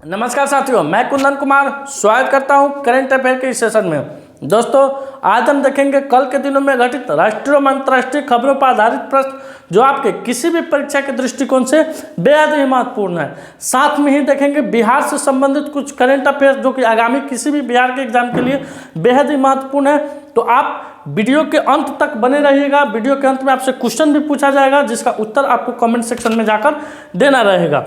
नमस्कार साथियों, मैं कुंदन कुमार स्वागत करता हूं करंट अफेयर के इस सेशन में। दोस्तों, आज हम देखेंगे कल के दिनों में घटित राष्ट्रीय और अंतर्राष्ट्रीय खबरों पर आधारित प्रश्न जो आपके किसी भी परीक्षा के दृष्टिकोण से बेहद ही महत्वपूर्ण है। साथ में ही देखेंगे बिहार से संबंधित कुछ करंट अफेयर जो कि आगामी किसी भी बिहार के एग्जाम के लिए बेहद ही महत्वपूर्ण है। तो आप वीडियो के अंत तक बने रहिएगा। वीडियो के अंत में आपसे क्वेश्चन भी पूछा जाएगा जिसका उत्तर आपको कमेंट सेक्शन में जाकर देना रहेगा।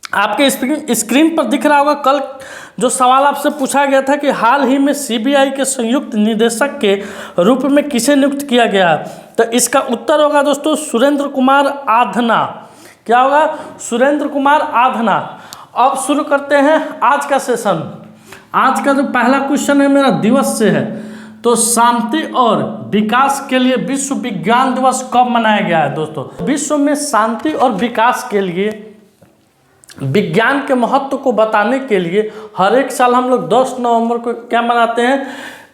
आपके स्क्रीन पर दिख रहा होगा कल जो सवाल आपसे पूछा गया था कि हाल ही में सीबीआई के संयुक्त निदेशक के रूप में किसे नियुक्त किया गया है, तो इसका उत्तर होगा दोस्तों सुरेंद्र कुमार आधना। क्या होगा? सुरेंद्र कुमार आधना। अब शुरू करते हैं आज का सेशन। आज का जो पहला क्वेश्चन है मेरा दिवस से है, तो शांति और विकास के लिए विश्व विज्ञान दिवस कब मनाया गया है? दोस्तों, विश्व में शांति और विकास के लिए विज्ञान के महत्व को बताने के लिए हर एक साल हम लोग 10 नवंबर को क्या मनाते हैं?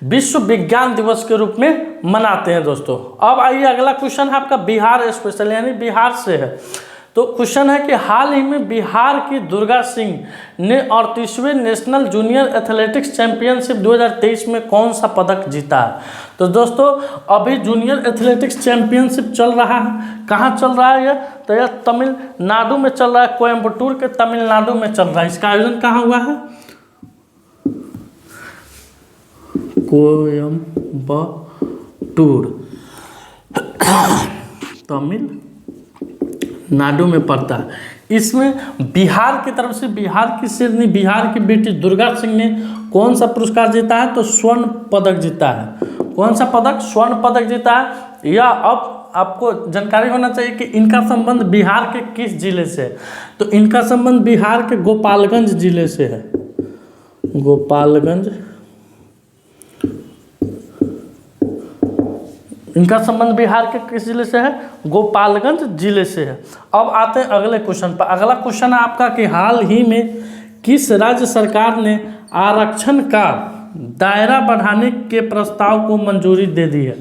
विश्व विज्ञान दिवस के रूप में मनाते हैं दोस्तों। अब आइए, अगला क्वेश्चन है आपका बिहार स्पेशल यानी बिहार से है। तो क्वेश्चन है कि हाल ही में बिहार की दुर्गा सिंह ने 38वें नेशनल जूनियर एथलेटिक्स चैंपियनशिप 2023 में कौन सा पदक जीता है? तो दोस्तों, अभी जूनियर एथलेटिक्स चैंपियनशिप चल रहा है। कहाँ चल रहा है यह? तो यह तमिलनाडु में चल रहा है, कोयम्बटूर के तमिलनाडु में चल रहा है। इसका आयोजन कहाँ हुआ है? कोयम्बटूर तमिलनाडु में पड़ता है। इसमें बिहार की तरफ से बिहार की शेरनी, बिहार की बेटी दुर्गा सिंह ने कौन सा पुरस्कार जीता है? तो स्वर्ण पदक जीता है। कौन सा पदक? स्वर्ण पदक जीता है। या अब आपको जानकारी होना चाहिए कि इनका संबंध बिहार के किस जिले से है? तो इनका संबंध बिहार के गोपालगंज जिले से है। गोपालगंज, इनका संबंध बिहार के किस जिले से है? गोपालगंज जिले से है। अब आते हैं अगले क्वेश्चन पर। अगला क्वेश्चन है आपका कि हाल ही में किस राज्य सरकार ने आरक्षण का दायरा बढ़ाने के प्रस्ताव को मंजूरी दे दी है?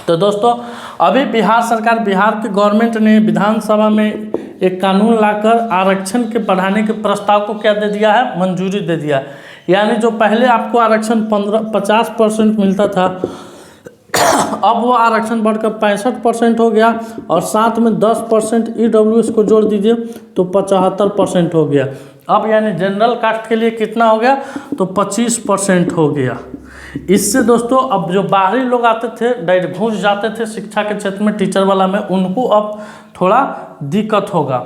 तो दोस्तों, अभी बिहार सरकार, बिहार की गवर्नमेंट ने विधानसभा में एक कानून लाकर आरक्षण के बढ़ाने के प्रस्ताव को क्या दे दिया है? मंजूरी दे दिया है। यानी जो पहले आपको आरक्षण 50% मिलता था, अब वो आरक्षण बढ़कर 65% हो गया और साथ में 10% EWS को जोड़ दीजिए तो 75% हो गया। अब यानी जनरल कास्ट के लिए कितना हो गया? तो 25% हो गया। इससे दोस्तों अब जो बाहरी लोग आते थे, घुस जाते थे शिक्षा के क्षेत्र में, टीचर वाला में, उनको अब थोड़ा दिक्कत होगा।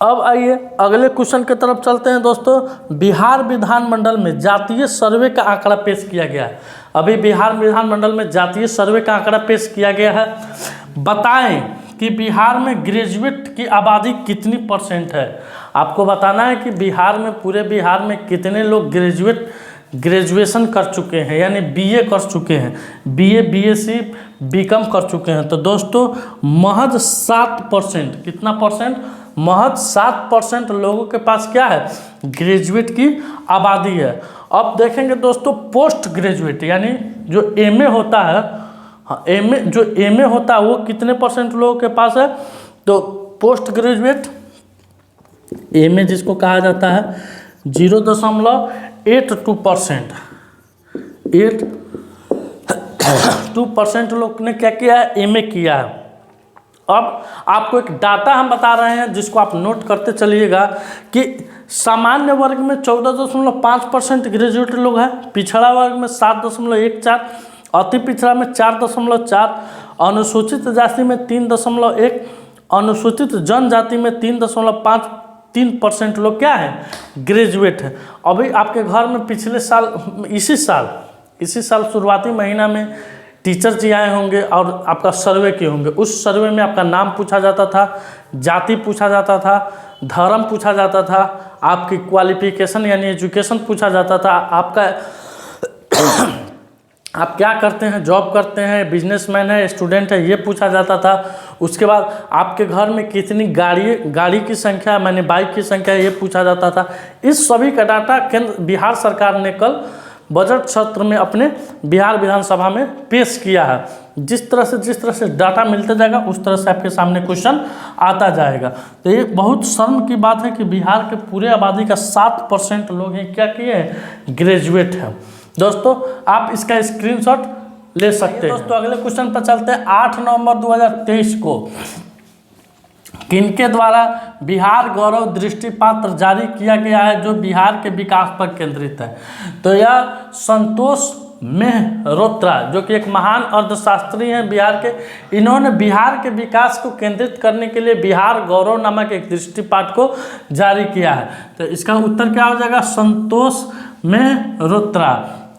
अब आइए अगले क्वेश्चन की तरफ चलते हैं दोस्तों। बिहार विधानमंडल में जातीय सर्वे का आंकड़ा पेश किया गया है। अभी बिहार विधानमंडल में जातीय सर्वे का आंकड़ा पेश किया गया है। बताएं कि बिहार में ग्रेजुएट की आबादी कितनी % है? आपको बताना है कि बिहार में, पूरे बिहार में कितने लोग ग्रेजुएशन कर चुके हैं, यानी BA कर चुके हैं, BA, BSc, BCom कर चुके हैं। तो दोस्तों महज 7%, कितना परसेंट? महज 7% लोगों के पास क्या है? ग्रेजुएट की आबादी है। अब देखेंगे दोस्तों पोस्ट ग्रेजुएट यानी जो MA होता है, जो MA होता है वो कितने % लोगों के पास है? तो पोस्ट ग्रेजुएट MA जिसको कहा जाता है 0.82%। 82% लोग ने क्या किया है? MA किया है। अब आपको एक डाटा हम बता रहे हैं जिसको आप नोट करते चलिएगा कि सामान्य वर्ग में 14.5% ग्रेजुएट लोग हैं, पिछड़ा वर्ग में 7.14, अति पिछड़ा में 4.4, अनुसूचित जाति में 3.1, अनुसूचित जनजाति में 3.53% लोग क्या है? ग्रेजुएट है। अभी आपके घर में पिछले साल, इसी साल शुरुआती महीना में टीचर जी आए होंगे और आपका सर्वे किए होंगे। उस सर्वे में आपका नाम पूछा जाता था, जाति पूछा जाता था, धर्म पूछा जाता था, आपकी क्वालिफिकेशन यानी एजुकेशन पूछा जाता था, आपका आप क्या करते हैं, जॉब करते हैं, बिजनेसमैन है, स्टूडेंट है, ये पूछा जाता था। उसके बाद आपके घर में कितनी गाड़ी की संख्या, माने बाइक की संख्या, ये पूछा जाता था। इस सभी का डाटा केंद्र बिहार सरकार ने कल बजट सत्र में अपने बिहार विधानसभा में पेश किया है। जिस तरह से डाटा मिलते जाएगा उस तरह से आपके सामने क्वेश्चन आता जाएगा। तो ये बहुत शर्म की बात है कि बिहार के पूरे आबादी का 7% लोग हैं क्या किए हैं, ग्रेजुएट हैं। दोस्तों आप इसका स्क्रीनशॉट ले सकते हैं। दोस्तों अगले क्वेश्चन पर चलते हैं। 8 नवंबर 2023 को किनके द्वारा बिहार गौरव दृष्टिपत्र जारी किया गया है जो बिहार के विकास पर केंद्रित है? तो यह संतोष मेहरोत्रा जो कि एक महान अर्थशास्त्री हैं बिहार के, इन्होंने बिहार के विकास को केंद्रित करने के लिए बिहार गौरव नामक एक दृष्टिपत्र को जारी किया है। तो इसका उत्तर क्या हो जाएगा, संतोष मेहरोत्रा।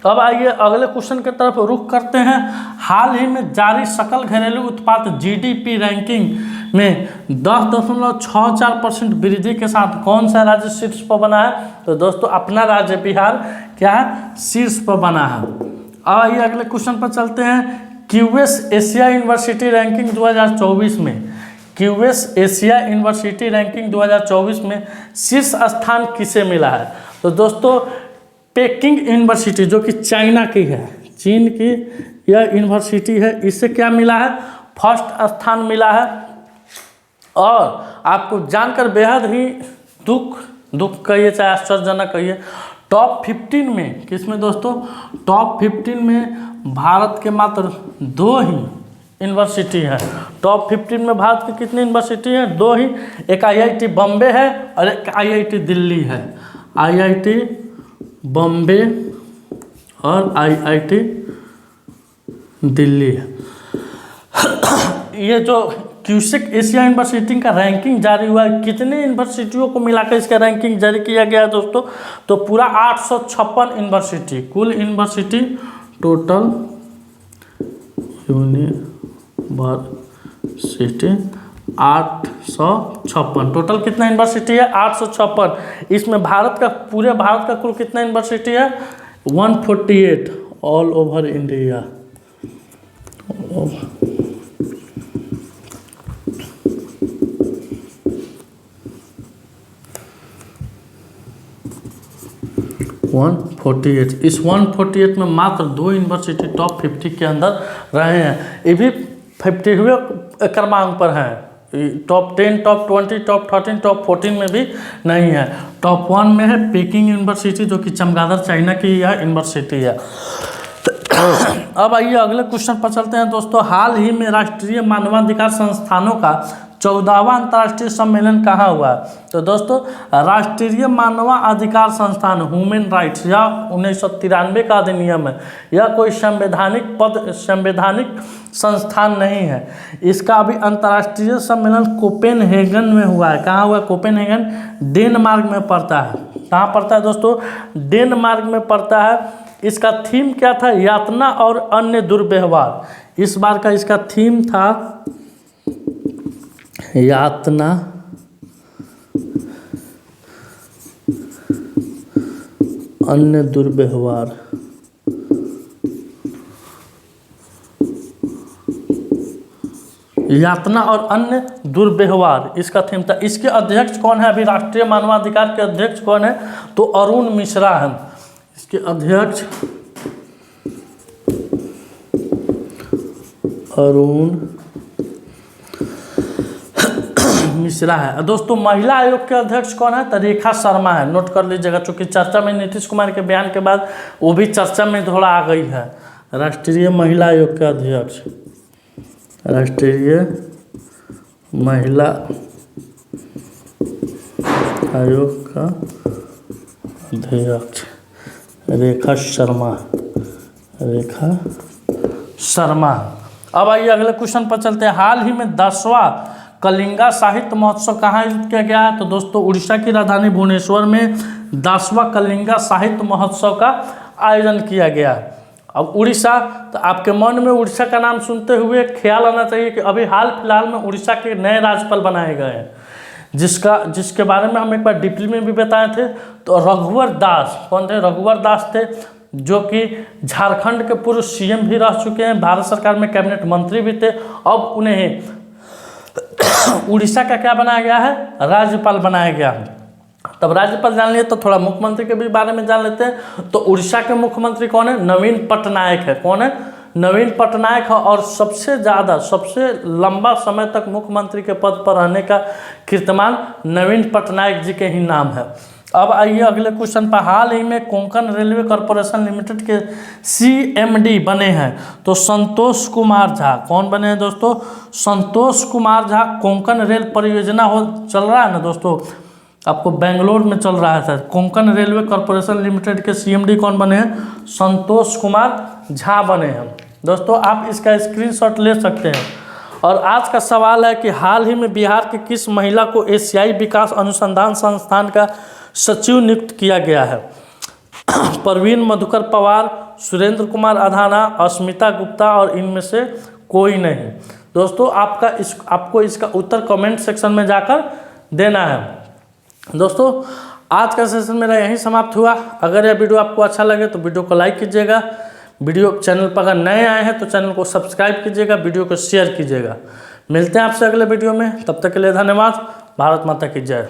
अब आइए अगले क्वेश्चन की तरफ रुख करते हैं। हाल ही में जारी सकल घरेलू उत्पाद जीडीपी रैंकिंग में 10.64% वृद्धि के साथ कौन सा राज्य शीर्ष पर बना है? तो दोस्तों अपना राज्य बिहार क्या है, शीर्ष पर बना है। अब आइए अगले क्वेश्चन पर चलते हैं। क्यूएस एशिया यूनिवर्सिटी रैंकिंग 2024 में क्यूएस एशिया यूनिवर्सिटी रैंकिंग 2024 में शीर्ष स्थान किसे मिला है? तो दोस्तों पेकिंग यूनिवर्सिटी जो कि चाइना की है, चीन की यह यूनिवर्सिटी है, इससे क्या मिला है, फर्स्ट स्थान मिला है। और आपको जानकर बेहद ही दुख कहिए चाहे आश्चर्यजनक कहिए, टॉप 15 में किसमें दोस्तों, टॉप 15 में भारत के मात्र 2 ही यूनिवर्सिटी है। टॉप 15 में भारत की कितनी यूनिवर्सिटी है, 2 ही। एक आईआईटी बॉम्बे है और एक आईआईटी दिल्ली है। आईआईटी बॉम्बे और आईआईटी दिल्ली है। ये जो क्यूसेक एशिया यूनिवर्सिटी का रैंकिंग जारी हुआ है, कितने यूनिवर्सिटियों को मिलाकर इसका रैंकिंग जारी किया गया है दोस्तों? तो पूरा 856 यूनिवर्सिटी, कुल यूनिवर्सिटी टोटल यूनिवर्सिटी 856। टोटल कितना यूनिवर्सिटी है, 856। इसमें भारत का, पूरे भारत का कुल कितना यूनिवर्सिटी है, 148 ऑल ओवर इंडिया। इस 148 में मात्र 2 यूनिवर्सिटी टॉप 50 के अंदर रहे हैं। ये भी 50वें क्रमांक पर हैं। टॉप 10, टॉप 20, टॉप 13, टॉप 14 में भी नहीं है। टॉप 1 में है पेकिंग यूनिवर्सिटी जो कि चमगादड़ चाइना की यह यूनिवर्सिटी है। अब आइए अगले क्वेश्चन पर चलते हैं दोस्तों। हाल ही में राष्ट्रीय मानवाधिकार संस्थानों का 14वां अंतर्राष्ट्रीय सम्मेलन कहाँ हुआ? तो दोस्तों राष्ट्रीय मानवाधिकार संस्थान ह्यूमन राइट्स या 1993 का अधिनियम है। यह कोई संवैधानिक संस्थान नहीं है। इसका अभी अंतर्राष्ट्रीय सम्मेलन कोपेनहेगन में हुआ है। कहाँ हुआ? कोपेनहेगन डेनमार्क में पड़ता है। कहाँ पड़ता है दोस्तों? डेनमार्क में पड़ता है। इसका थीम क्या था? यातना और अन्य दुर्व्यवहार। इस बार का इसका थीम था यातना अन्य दुर्व्यवहार। यातना और अन्य दुर्व्यवहार इसका थीम था। इसके अध्यक्ष कौन है? अभी राष्ट्रीय मानवाधिकार के अध्यक्ष कौन है? तो अरुण मिश्रा है। इसके अध्यक्ष अरुण मिश्रा है। दोस्तों महिला आयोग के अध्यक्ष कौन है? तो रेखा शर्मा है। नोट कर लीजिएगा, चूंकि चर्चा में नीतीश कुमार के बयान के बाद वो भी चर्चा में थोड़ा आ गई है। राष्ट्रीय महिला आयोग के अध्यक्ष, राष्ट्रीय महिला आयोग का अध्यक्ष रेखा शर्मा। अब आइए अगले क्वेश्चन पर चलते हैं। हाल ही में 10वां कलिंगा साहित्य महोत्सव कहाँ आयोजित किया गया है? तो दोस्तों उड़ीसा की राजधानी भुवनेश्वर में 10वां कलिंगा साहित्य महोत्सव का आयोजन किया गया। अब उड़ीसा, तो आपके मन में उड़ीसा का नाम सुनते हुए ख्याल आना चाहिए कि अभी हाल फिलहाल में उड़ीसा के नए राज्यपाल बनाए गए हैं, जिसके बारे में हम एक बार डीपली में भी बताए थे। तो रघुवर दास कौन थे? रघुवर दास थे जो कि झारखंड के पूर्व सीएम भी रह चुके हैं, भारत सरकार में कैबिनेट मंत्री भी थे। अब उन्हें उड़ीसा का क्या बनाया गया है? राज्यपाल बनाया गया है। तब राज्यपाल जान लिए तो थोड़ा मुख्यमंत्री के भी बारे में जान लेते हैं। तो उड़ीसा के मुख्यमंत्री कौन है? नवीन पटनायक है। कौन है? नवीन पटनायक है और सबसे लंबा समय तक मुख्यमंत्री के पद पर रहने का कीर्तिमान नवीन पटनायक जी के ही नाम है। अब आइए अगले क्वेश्चन पर। हाल ही में कोंकण रेलवे कॉरपोरेशन लिमिटेड के CMD बने हैं तो संतोष कुमार झा। कौन बने हैं दोस्तों? संतोष कुमार झा। कोंकण रेल परियोजना चल रहा है ना दोस्तों, आपको बेंगलोर में चल रहा है sir. Konkan railway corporation limited के CMD कौन बने हैं? संतोष कुमार झा बने हैं। दोस्तों आप इसका स्क्रीनशॉट ले सकते हैं। और आज का सवाल है कि हाल ही में बिहार की किस महिला को एशियाई विकास अनुसंधान संस्थान का सचिव नियुक्त किया गया है? परवीन मधुकर पवार, सुरेंद्र कुमार अधाना, अस्मिता गुप्ता और इनमें से कोई नहीं। दोस्तों आपको इसका उत्तर कमेंट सेक्शन में जाकर देना है। दोस्तों आज का सेशन मेरा यहीं समाप्त हुआ। अगर यह वीडियो आपको अच्छा लगे तो वीडियो को लाइक कीजिएगा। वीडियो चैनल पर अगर नए आए हैं तो चैनल को सब्सक्राइब कीजिएगा, वीडियो को शेयर कीजिएगा। मिलते हैं आपसे अगले वीडियो में, तब तक के लिए धन्यवाद। भारत माता की जय।